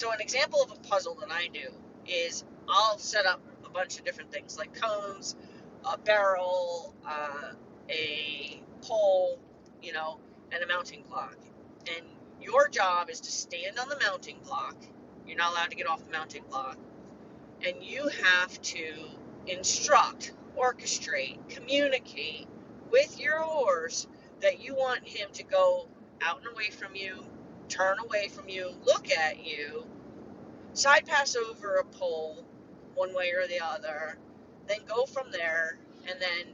So an example of a puzzle that I do is I'll set up a bunch of different things like cones, a barrel, a pole, you know, and a mounting block. And your job is to stand on the mounting block. You're not allowed to get off the mounting block. And you have to instruct, orchestrate, communicate with your horse that you want him to go out and away from you, turn away from you, look at you, side pass over a pole one way or the other, then go from there, and then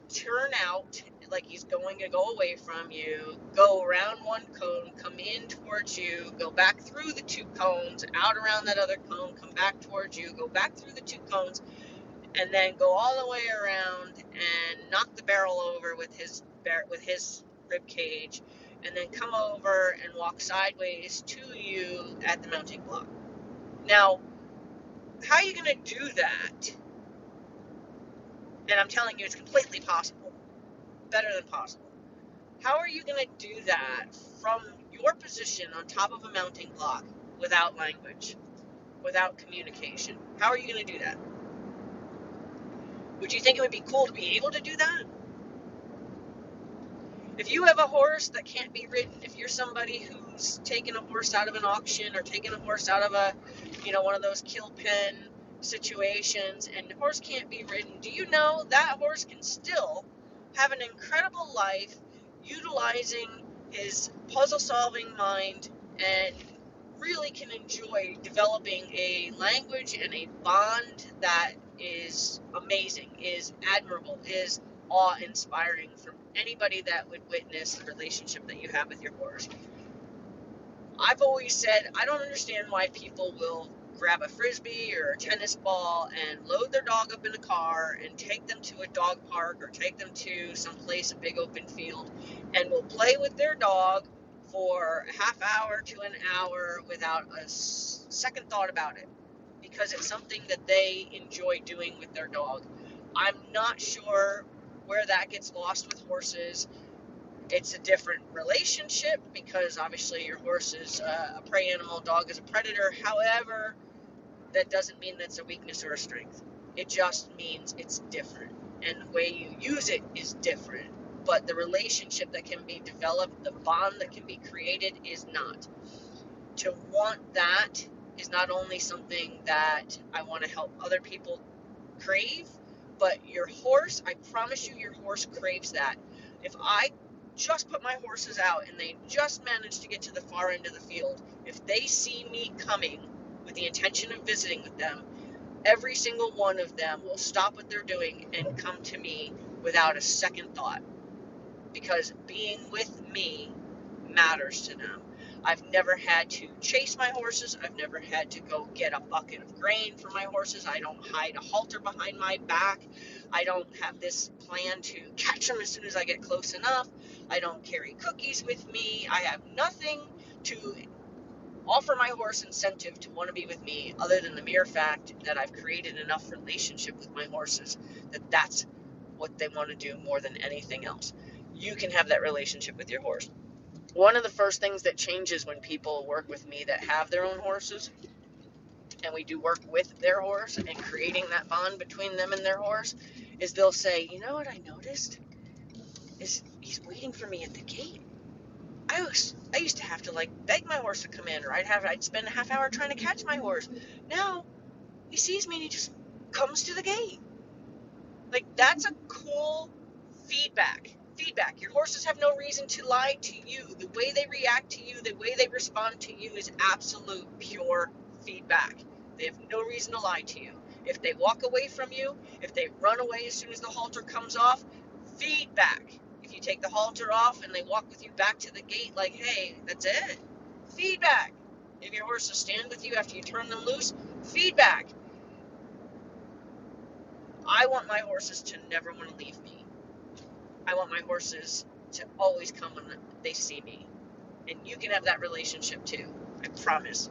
turn out like he's going to go away from you, go around one cone, come in towards you, go back through the two cones, out around that other cone, come back towards you, go back through the two cones, and then go all the way around and knock the barrel over with his rib cage, and then come over and walk sideways to you at the mounting block. Now, how are you going to do that? And I'm telling you, it's completely possible. Better than possible. How are you going to do that from your position on top of a mounting block without language, without communication? How are you going to do that? Would you think it would be cool to be able to do that? If you have a horse that can't be ridden, if you're somebody who's taken a horse out of an auction or taken a horse out of a, one of those kill pen situations, and the horse can't be ridden, do you know that horse can still have an incredible life utilizing his puzzle solving mind and really can enjoy developing a language and a bond that is amazing, is admirable, is awe-inspiring from anybody that would witness the relationship that you have with your horse. I've always said I don't understand why people will grab a frisbee or a tennis ball and load their dog up in a car and take them to a dog park or take them to some place, a big open field, and will play with their dog for a half hour to an hour without a second thought about it, because it's something that they enjoy doing with their dog. I'm not sure where that gets lost with horses. It's a different relationship because obviously your horse is a prey animal, dog is a predator. However, that doesn't mean that's a weakness or a strength. It just means it's different, and the way you use it is different. But the relationship that can be developed, the bond that can be created, is not. To want that is not only something that I want to help other people crave, but your horse, I promise you, your horse craves that. If I just put my horses out and they just manage to get to the far end of the field, if they see me coming with the intention of visiting with them, every single one of them will stop what they're doing and come to me without a second thought, because being with me matters to them. I've never had to chase my horses. I've never had to go get a bucket of grain for my horses. I don't hide a halter behind my back. I don't have this plan to catch them as soon as I get close enough. I don't carry cookies with me. I have nothing to offer my horse incentive to want to be with me other than the mere fact that I've created enough relationship with my horses that that's what they want to do more than anything else. You can have that relationship with your horse. One of the first things that changes when people work with me that have their own horses, and we do work with their horse and creating that bond between them and their horse, is they'll say, you know what I noticed? Is he's waiting for me at the gate. I used to have to beg my horse to come in, or I'd spend a half hour trying to catch my horse. Now he sees me and he just comes to the gate. That's a cool feedback. Your horses have no reason to lie to you. The way they react to you, the way they respond to you is absolute pure feedback. They have no reason to lie to you. If they walk away from you, if they run away as soon as the halter comes off, feedback. If you take the halter off and they walk with you back to the gate hey, that's it, feedback. If your horses stand with you after you turn them loose, feedback. I want my horses to never want to leave me. I want my horses to always come when they see me. And you can have that relationship too. I promise.